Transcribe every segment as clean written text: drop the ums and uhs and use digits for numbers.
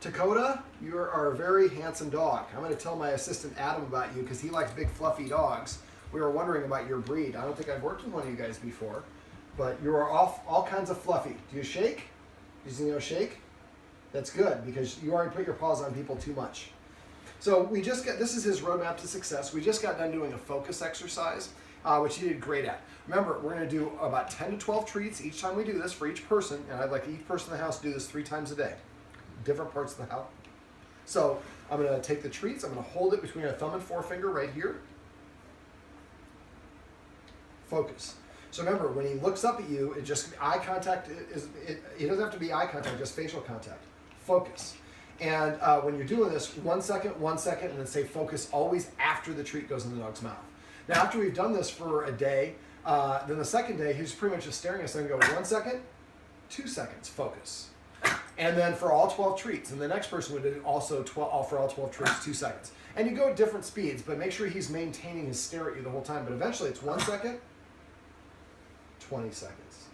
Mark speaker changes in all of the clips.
Speaker 1: Takota, you are a very handsome dog. I'm going to tell my assistant Adam about you because he likes big fluffy dogs. We were wondering about your breed. I don't think I've worked with one of you guys before, but you are all kinds of fluffy. Do you shake? Do you shake? That's good because you already put your paws on people too much. So this is his roadmap to success. We just got done doing a focus exercise, which he did great at. Remember, we're going to do about 10 to 12 treats each time we do this for each person, and I'd like each person in the house to do this 3 times a day. Different parts of the house. So I'm going to take the treats, I'm going to hold it between our thumb and forefinger right here. Focus. So remember, when he looks up at you, it just eye contact it doesn't have to be eye contact, just facial contact. Focus. And when you're doing this, 1 second, and then say focus always after the treat goes in the dog's mouth. Now after we've done this for a day, then the second day, he's pretty much just staring at us and go 1 second, 2 seconds, focus. And then for all 12 treats, and the next person would do also for all 12 treats, 2 seconds. And you go at different speeds, but make sure he's maintaining his stare at you the whole time. But eventually it's 1 second, 20 seconds.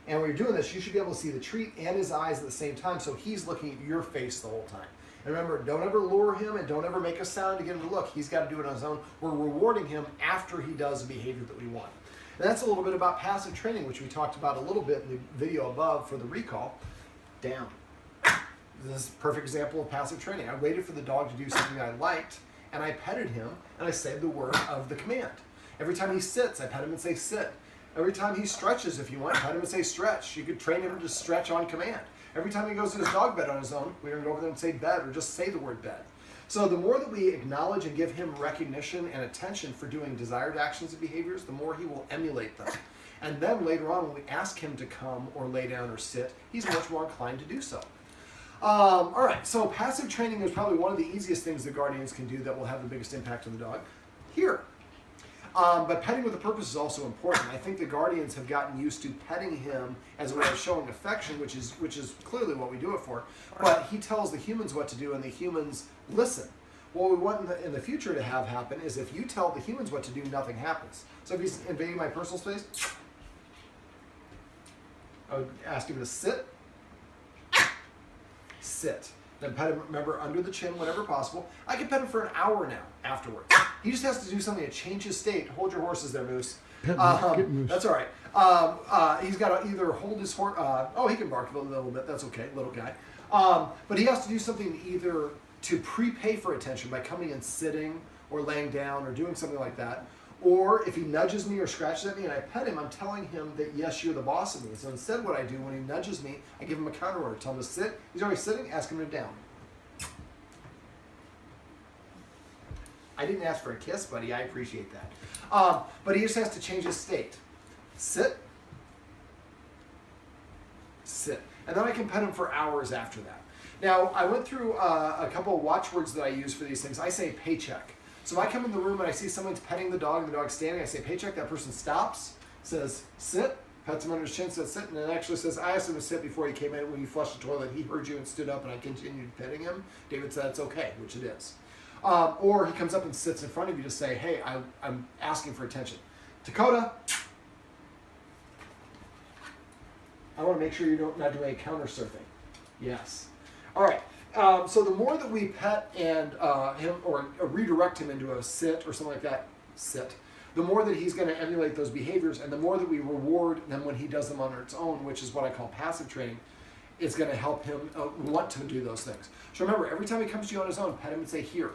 Speaker 1: And when you're doing this, you should be able to see the treat and his eyes at the same time, so he's looking at your face the whole time. And remember, don't ever lure him and don't ever make a sound to get him to look. He's got to do it on his own. We're rewarding him after he does the behavior that we want. And that's a little bit about passive training, which we talked about a little bit in the video above for the recall. Down. This is a perfect example of passive training. I waited for the dog to do something I liked, and I petted him, and I said the word of the command. Every time he sits, I pet him and say sit. Every time he stretches, if you want, pet him and say stretch. You could train him to stretch on command. Every time he goes to his dog bed on his own, we're going to go over there and say bed, or just say the word bed. So the more that we acknowledge and give him recognition and attention for doing desired actions and behaviors, the more he will emulate them. And then later on, when we ask him to come or lay down or sit, he's much more inclined to do so. All right, so passive training is probably one of the easiest things that guardians can do that will have the biggest impact on the dog. Here. But petting with a purpose is also important. I think the guardians have gotten used to petting him as a way of showing affection, which is clearly what we do it for. But he tells the humans what to do, and the humans listen. What we want in the future to have happen is if you tell the humans what to do, nothing happens. So if he's invading my personal space, I would ask him to sit. Sit. Then pet him, remember, under the chin whenever possible. I can pet him for an hour now afterwards. He just has to do something to change his state. Hold your horses there, Moose.
Speaker 2: Moose.
Speaker 1: That's all right. He's got to either hold his horse. He can bark a little bit. That's okay, little guy. But he has to do something either to prepay for attention by coming and sitting or laying down or doing something like that. Or if he nudges me or scratches at me and I pet him, I'm telling him that, yes, you're the boss of me. So instead what I do when he nudges me, I give him a counter order. Tell him to sit. He's already sitting. Ask him to down. I didn't ask for a kiss, buddy. I appreciate that. But he just has to change his state. Sit. Sit. And then I can pet him for hours after that. Now, I went through a couple of watchwords that I use for these things. I say paycheck. So if I come in the room and I see someone's petting the dog, and the dog's standing, I say paycheck, that person stops, says sit, pets him under his chin, says sit, and it actually says, I asked him to sit before he came in. When you flushed the toilet, he heard you and stood up, and I continued petting him. David said it's okay, which it is. Or he comes up and sits in front of you to say, hey, I'm asking for attention. Takota, I want to make sure you're not doing any counter surfing. Yes. All right. So the more that we pet and him or redirect him into a sit or something like that, sit, the more that he's going to emulate those behaviors, and the more that we reward them when he does them on its own, which is what I call passive training, it's going to help him want to do those things. So remember, every time he comes to you on his own, pet him and say here.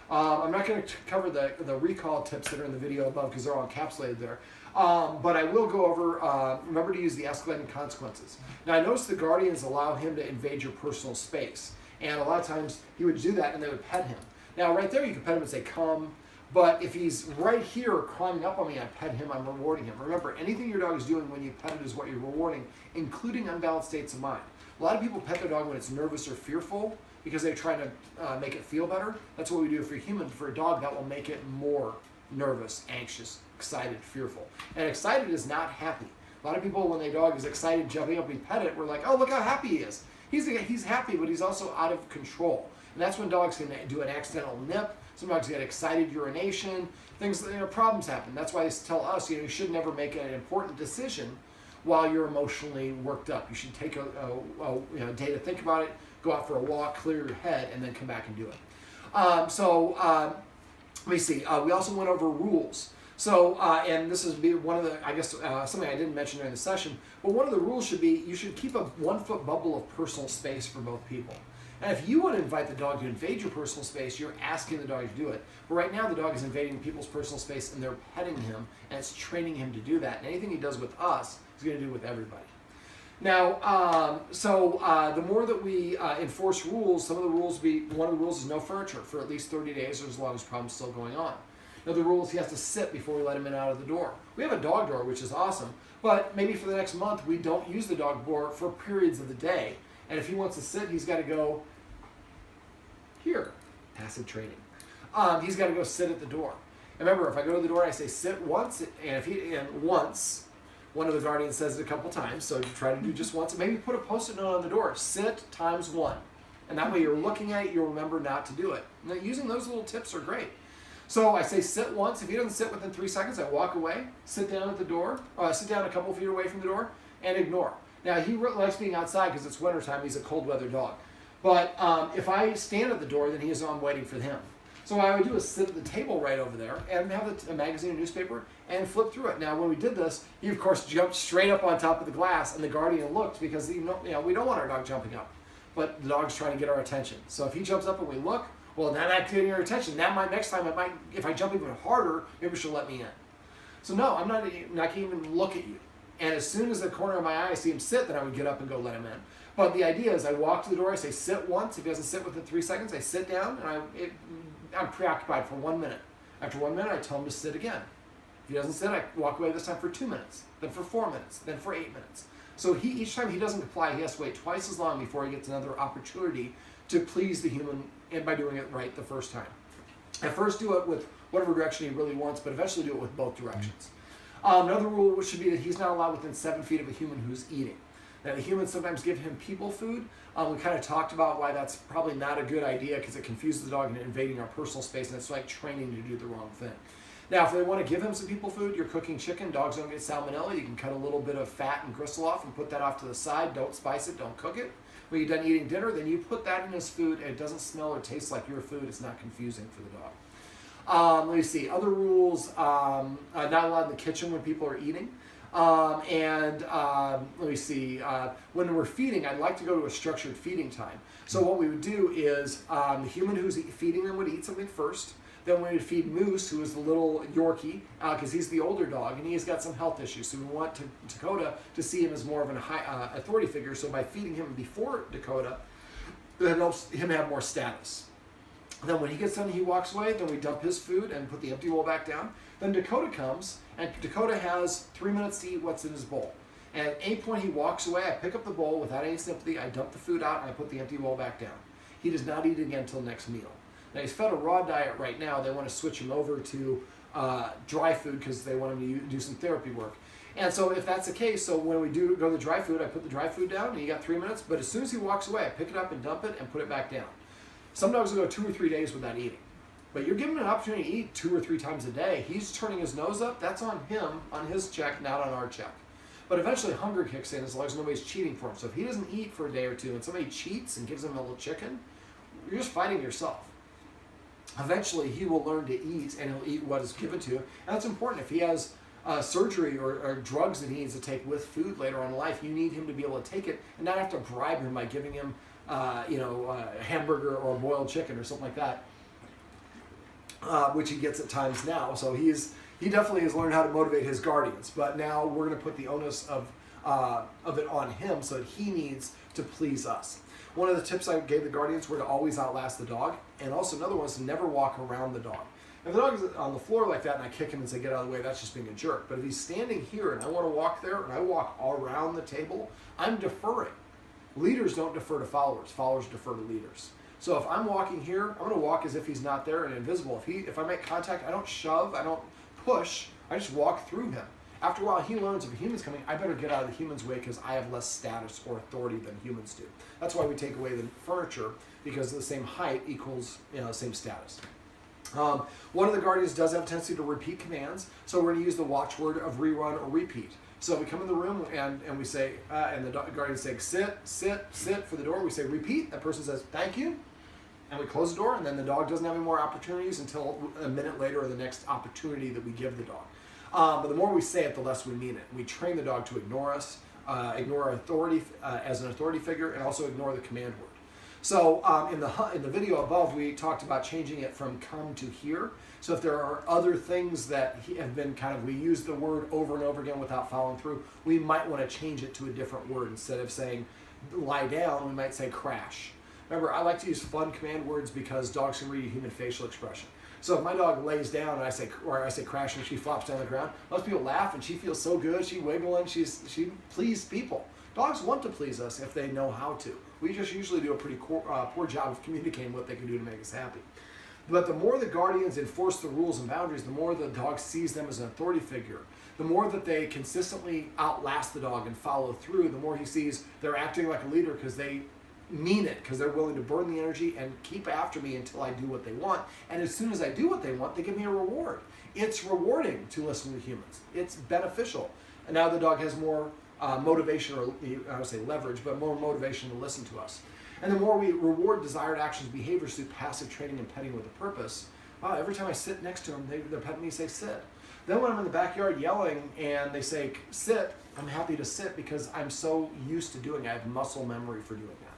Speaker 1: I'm not going to cover the recall tips that are in the video above because they're all encapsulated there. But I will go over, remember to use the escalating consequences. Now I noticed the guardians allow him to invade your personal space. And a lot of times he would do that and they would pet him. Now right there you can pet him and say come, but if he's right here climbing up on me, I pet him, I'm rewarding him. Remember, anything your dog is doing when you pet it is what you're rewarding, including unbalanced states of mind. A lot of people pet their dog when it's nervous or fearful because they're trying to make it feel better. That's what we do for a human. For a dog, that will make it more nervous, anxious, excited, fearful. And excited is not happy. A lot of people, when their dog is excited, jumping up, we pet it, we're like, oh, look how happy he is. He's happy, but he's also out of control. And that's when dogs can do an accidental nip. Some dogs get excited urination. Things, problems happen. That's why they tell us, you should never make an important decision while you're emotionally worked up. You should take a day to think about it, go out for a walk, clear your head, and then come back and do it. Let me see. We also went over rules. So, and this is one of the, I guess, something I didn't mention during the session, but one of the rules should be you should keep a 1-foot bubble of personal space for both people. And if you want to invite the dog to invade your personal space, you're asking the dog to do it. But right now, the dog is invading people's personal space, and they're petting him, and it's training him to do that. And anything he does with us, he's going to do with everybody. Now, the more that we enforce rules, some of the rules one of the rules is no furniture for at least 30 days or as long as the problem's still going on. Another rule is he has to sit before we let him in out of the door. We have a dog door, which is awesome, but maybe for the next month, we don't use the dog door for periods of the day. And if he wants to sit, he's got to go here. Passive training. He's got to go sit at the door. And remember, if I go to the door, I say sit once, and once, one of the guardians says it a couple times, so you try to do just once, and maybe put a post-it note on the door, sit times 1. And that way you're looking at it, you'll remember not to do it. Now, using those little tips are great. So I say sit once. If he doesn't sit within 3 seconds, I walk away, sit down at the door, sit down a couple feet away from the door, and ignore. Now, he likes being outside because it's wintertime. He's a cold weather dog. But if I stand at the door, then he is on waiting for him. So what I would do is sit at the table right over there and have a magazine or newspaper and flip through it. Now, when we did this, he, of course, jumped straight up on top of the glass, and the guardian looked because we don't want our dog jumping up. But the dog's trying to get our attention. So if he jumps up and we look, well, now that's getting your attention. Now, next time, if I jump even harder, maybe she'll let me in. So no, I'm not going to even look at you. And as soon as the corner of my eye I see him sit, then I would get up and go let him in. But the idea is I walk to the door, I say sit once. If he doesn't sit within 3 seconds, I sit down, and I'm preoccupied for 1 minute. After 1 minute, I tell him to sit again. If he doesn't sit, I walk away this time for 2 minutes, then for 4 minutes, then for 8 minutes. So each time he doesn't comply, he has to wait twice as long before he gets another opportunity to please the human, and by doing it right the first time. At first, do it with whatever direction he really wants, but eventually do it with both directions. Another rule should be that he's not allowed within 7 feet of a human who's eating. Now, the humans sometimes give him people food. We kind of talked about why that's probably not a good idea because it confuses the dog and invading our personal space, and it's like training to do the wrong thing. Now, if they want to give him some people food, you're cooking chicken, dogs don't get salmonella, you can cut a little bit of fat and gristle off and put that off to the side. Don't spice it, don't cook it. When you're done eating dinner, then you put that in his food, and it doesn't smell or taste like your food. It's not confusing for the dog. Let me see. Other rules, not allowed in the kitchen when people are eating. Let me see. When we're feeding, I'd like to go to a structured feeding time. So what we would do is the human who's feeding them would eat something first. Then we would feed Moose, who is the little Yorkie, because he's the older dog, and he's got some health issues. So we want Takota to see him as more of an high authority figure. So by feeding him before Takota, that helps him have more status. Then when he gets done, he walks away. Then we dump his food and put the empty bowl back down. Then Takota comes, and Takota has 3 minutes to eat what's in his bowl. And at any point he walks away, I pick up the bowl without any sympathy, I dump the food out, and I put the empty bowl back down. He does not eat again until next meal. Now, he's fed a raw diet right now. They want to switch him over to dry food because they want him to do some therapy work. And so if that's the case, so when we do go to the dry food, I put the dry food down, and he got 3 minutes. But as soon as he walks away, I pick it up and dump it and put it back down. Some dogs will go 2 or 3 days without eating. But you're giving him an opportunity to eat 2 or 3 times a day. He's turning his nose up. That's on him, on his check, not on our check. But eventually hunger kicks in as long as nobody's cheating for him. So if he doesn't eat for a day or two and somebody cheats and gives him a little chicken, you're just fighting yourself. Eventually he will learn to eat, and he'll eat what is given to him. And that's important. If he has surgery or drugs that he needs to take with food later on in life, you need him to be able to take it and not have to bribe him by giving him a hamburger or a boiled chicken or something like that, which he gets at times now. So he definitely has learned how to motivate his guardians. But now we're going to put the onus of it on him, so that he needs to please us. One of the tips I gave the guardians were to always outlast the dog, and also another one is to never walk around the dog. If the dog is on the floor like that and I kick him and say, get out of the way, that's just being a jerk. But if he's standing here and I want to walk there and I walk around the table, I'm deferring. Leaders don't defer to followers. Followers defer to leaders. So if I'm walking here, I'm going to walk as if he's not there and invisible. If I make contact, I don't shove, I don't push, I just walk through him. After a while, he learns if a human's coming, I better get out of the human's way because I have less status or authority than humans do. That's why we take away the furniture, because the same height equals same status. One of the guardians does have a tendency to repeat commands, so we're going to use the watchword of rerun or repeat. So we come in the room and we say, and the guardian saying, sit, sit, sit for the door. We say, repeat. That person says, thank you. And we close the door, and then the dog doesn't have any more opportunities until a minute later or the next opportunity that we give the dog. But the more we say it, the less we mean it. We train the dog to ignore us, ignore our authority as an authority figure, and also ignore the command word. So in the video above, we talked about changing it from come to here. So if there are other things that have been we use the word over and over again without following through, we might want to change it to a different word. Instead of saying lie down, we might say crash. Remember, I like to use fun command words because dogs can read human facial expression. So if my dog lays down and I say crash and she flops down the ground, most people laugh and she feels so good. She wiggling. She pleased people. Dogs want to please us if they know how to. We just usually do a pretty poor job of communicating what they can do to make us happy. But the more the guardians enforce the rules and boundaries, the more the dog sees them as an authority figure. The more that they consistently outlast the dog and follow through, the more he sees they're acting like a leader because they mean it, because they're willing to burn the energy and keep after me until I do what they want. And as soon as I do what they want, they give me a reward. It's rewarding to listen to humans. It's beneficial. And now the dog has more motivation, or I would say leverage, but more motivation to listen to us. And the more we reward desired actions, behaviors through passive training and petting with a purpose, every time I sit next to them, they're petting me, say sit. Then when I'm in the backyard yelling and they say sit, I'm happy to sit because I'm so used to doing it. I have muscle memory for doing that.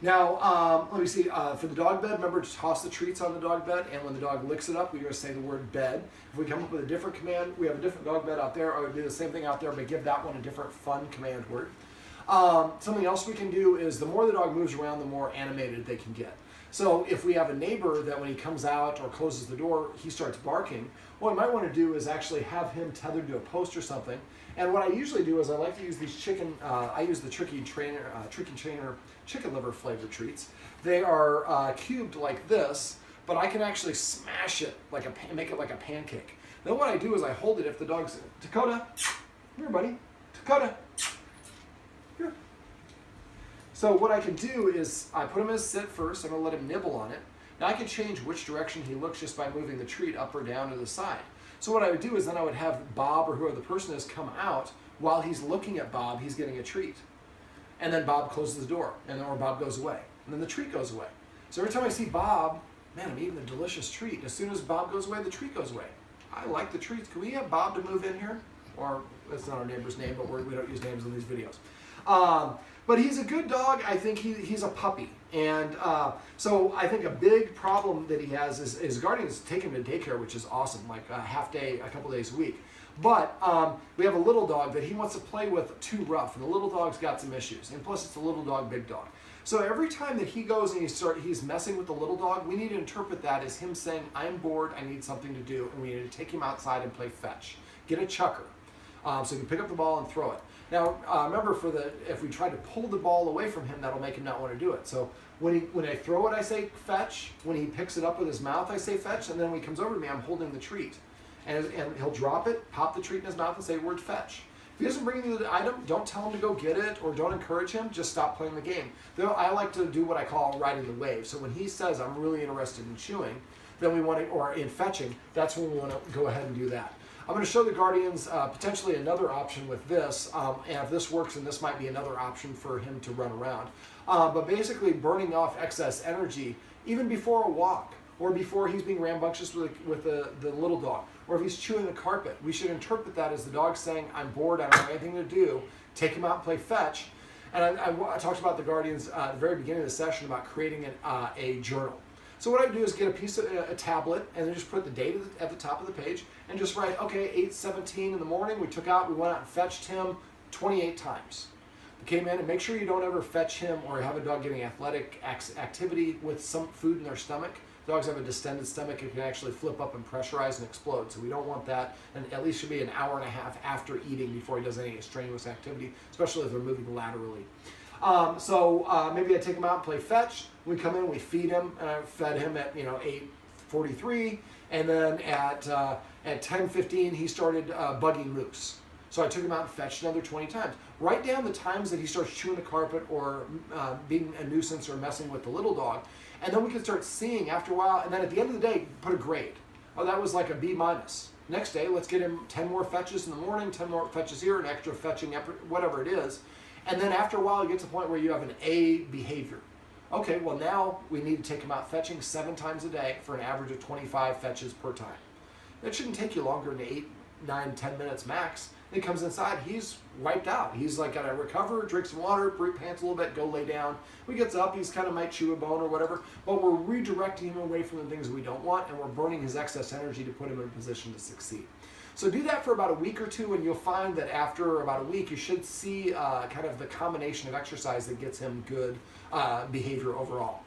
Speaker 1: Now, let me see, for the dog bed, remember to toss the treats on the dog bed, and when the dog licks it up, we're going to say the word bed. If we come up with a different command, we have a different dog bed out there, I would do the same thing out there, but give that one a different fun command word. Something else we can do is the more the dog moves around, the more animated they can get. So if we have a neighbor that when he comes out or closes the door, he starts barking, what I might want to do is actually have him tethered to a post or something. And what I usually do is I like to use these I use the Tricky Trainer chicken liver flavored treats. They are cubed like this, but I can actually smash it make it like a pancake. Then what I do is I hold it if the dog's, Takota, here buddy, Takota, here. So what I can do is I put him in a sit first, I'm going to let him nibble on it. Now I can change which direction he looks just by moving the treat up or down to the side. So what I would do is then I would have Bob or whoever the person is come out. While he's looking at Bob, he's getting a treat. And then Bob closes the door, or Bob goes away. And then the treat goes away. So every time I see Bob, man, I'm eating a delicious treat. As soon as Bob goes away, the treat goes away. I like the treats. Can we have Bob to move in here? Or, that's not our neighbor's name, but we don't use names in these videos. But he's a good dog. I think he's a puppy. And so I think a big problem that he has is his guardians take him to daycare, which is awesome, like a half day, a couple days a week. But we have a little dog that he wants to play with too rough, and the little dog's got some issues. And plus, it's a little dog, big dog. So every time that he goes and he's messing with the little dog, we need to interpret that as him saying, I'm bored, I need something to do, and we need to take him outside and play fetch. Get a chucker. So you can pick up the ball and throw it. Now, remember, if we try to pull the ball away from him, that'll make him not want to do it. So when I throw it, I say fetch. When he picks it up with his mouth, I say fetch. And then when he comes over to me, I'm holding the treat. And he'll drop it, pop the treat in his mouth, and say the word fetch. If he doesn't bring you the item, don't tell him to go get it, or don't encourage him. Just stop playing the game. I like to do what I call riding the wave. So when he says, I'm really interested in chewing, then we want to, or in fetching, that's when we want to go ahead and do that. I'm going to show the guardians potentially another option with this, and if this works, then this might be another option for him to run around. But basically burning off excess energy even before a walk, or before he's being rambunctious with the little dog, or if he's chewing the carpet. We should interpret that as the dog saying, I'm bored, I don't have anything to do, take him out and play fetch. And I talked about the guardians at the very beginning of the session about creating a journal. So what I do is get a tablet, and then just put the date at the top of the page, and just write, okay, 8:17 in the morning, we went out and fetched him 28 times. Okay, man, and make sure you don't ever fetch him or have a dog getting athletic activity with some food in their stomach. Dogs have a distended stomach. It can actually flip up and pressurize and explode. So we don't want that. And at least should be an hour and a half after eating before he does any strenuous activity, especially if they're moving laterally. Maybe I take him out and play fetch. We come in, we feed him. And I fed him at 8:43, and then at 10:15 he started bugging moose. So I took him out and fetched another 20 times. Write down the times that he starts chewing the carpet or being a nuisance or messing with the little dog. And then we can start seeing after a while, and then at the end of the day, put a grade. Oh, that was like a B-. Next day, let's get him 10 more fetches in the morning, 10 more fetches here, an extra fetching, whatever it is. And then after a while, you get to the point where you have an A behavior. Okay, well now we need to take him out fetching 7 times a day for an average of 25 fetches per time. That shouldn't take you longer than 8, 9, 10 minutes max. He comes inside, he's wiped out. He's like got to recover, drink some water, pants a little bit, go lay down. When he gets up, he's kind of might chew a bone or whatever, but we're redirecting him away from the things we don't want, and we're burning his excess energy to put him in a position to succeed. So do that for about a week or two, and you'll find that after about a week, you should see kind of the combination of exercise that gets him good behavior overall.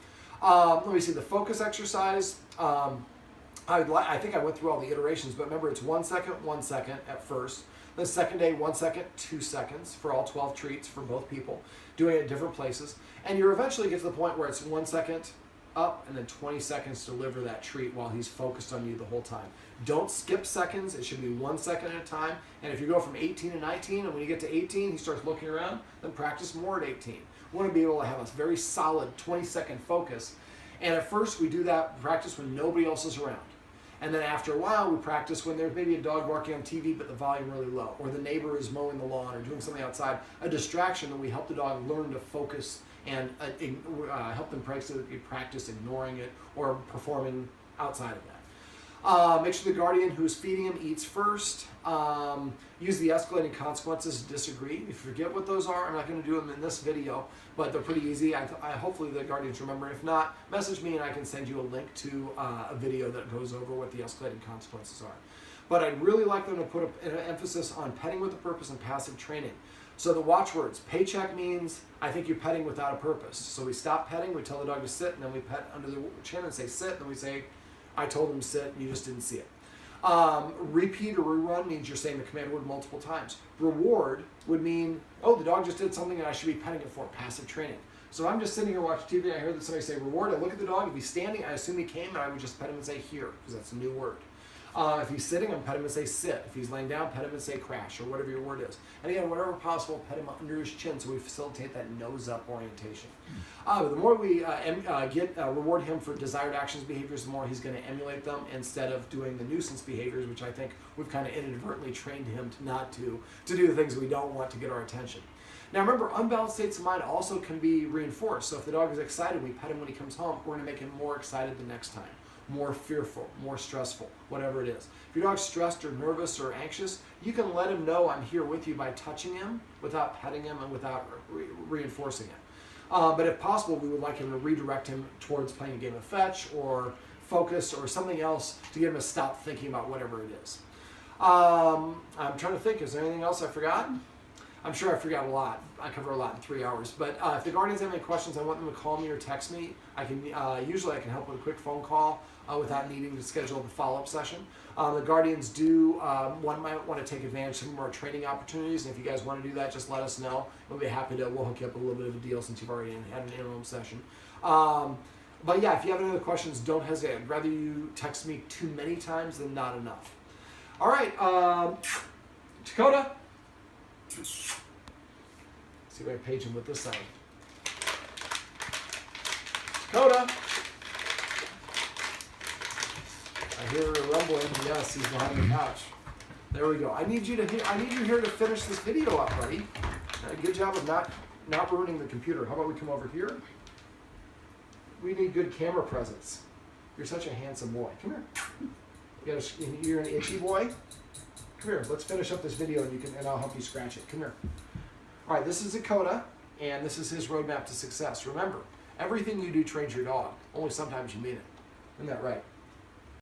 Speaker 1: Let me see, the focus exercise. I think I went through all the iterations, but remember it's 1 second, 1 second at first. The second day, 1 second, 2 seconds for all 12 treats for both people, doing it at different places. And you eventually get to the point where it's 1 second up and then 20 seconds to deliver that treat while he's focused on you the whole time. Don't skip seconds. It should be 1 second at a time. And if you go from 18 to 19, and when you get to 18, he starts looking around, then practice more at 18. We want to be able to have a very solid 20-second focus. And at first, we do that practice when nobody else is around. And then after a while, we practice when there's maybe a dog barking on TV, but the volume really low, or the neighbor is mowing the lawn or doing something outside, a distraction, and we help the dog learn to focus and help them practice ignoring it or performing outside of that. Make sure the guardian who's feeding him eats first. Use the escalating consequences to disagree. If you forget what those are, I'm not going to do them in this video, but they're pretty easy. Hopefully the guardians remember. If not, message me and I can send you a link to a video that goes over what the escalating consequences are. But I'd really like them to put an emphasis on petting with a purpose and passive training. So the watchwords, paycheck means I think you're petting without a purpose. So we stop petting, we tell the dog to sit, and then we pet under the chin and say sit, and then we say, I told him to sit, and you just didn't see it. Repeat or rerun means you're saying the command word multiple times. Reward would mean, oh, the dog just did something and I should be petting it for, passive training. So if I'm just sitting here watching TV and I hear that somebody say reward, I look at the dog, if he's standing, I assume he came, and I would just pet him and say here, because that's a new word. If he's sitting, I'm pet him and say sit. If he's laying down, pet him and say crash, or whatever your word is. And again, whatever possible, pet him under his chin so we facilitate that nose-up orientation. The more we reward him for desired actions, behaviors, the more he's going to emulate them instead of doing the nuisance behaviors, which I think we've kind of inadvertently trained him to not do the things we don't want to get our attention. Now remember, unbalanced states of mind also can be reinforced. So if the dog is excited, we pet him when he comes home, we're going to make him more excited the next time. More fearful, more stressful, whatever it is. If your dog's stressed or nervous or anxious, you can let him know I'm here with you by touching him without petting him and without reinforcing it. But if possible, we would like him to redirect him towards playing a game of fetch or focus or something else to get him to stop thinking about whatever it is. I'm trying to think, is there anything else I forgot? I'm sure I forgot a lot. I cover a lot in 3 hours. But if the guardians have any questions, I want them to call me or text me. Usually I can help with a quick phone call without needing to schedule the follow-up session. The guardians might want to take advantage of some of our training opportunities. And if you guys want to do that, just let us know. We'll be happy to. We'll hook you up with a little bit of a deal since you've already had an interim session. But yeah, if you have any other questions, don't hesitate. I'd rather you text me too many times than not enough. All right, Takota. See if I can page him with this side. Takota. I hear a rumbling. Yes, he's behind the couch. There we go. I need you here to finish this video up, buddy. Good job of not ruining the computer. How about we come over here? We need good camera presence. You're such a handsome boy. Come here. You're an itchy boy. Come here. Let's finish up this video, and I'll help you scratch it. Come here. All right. This is Takota, and this is his roadmap to success. Remember, everything you do trains your dog. Only sometimes you mean it. Isn't that right?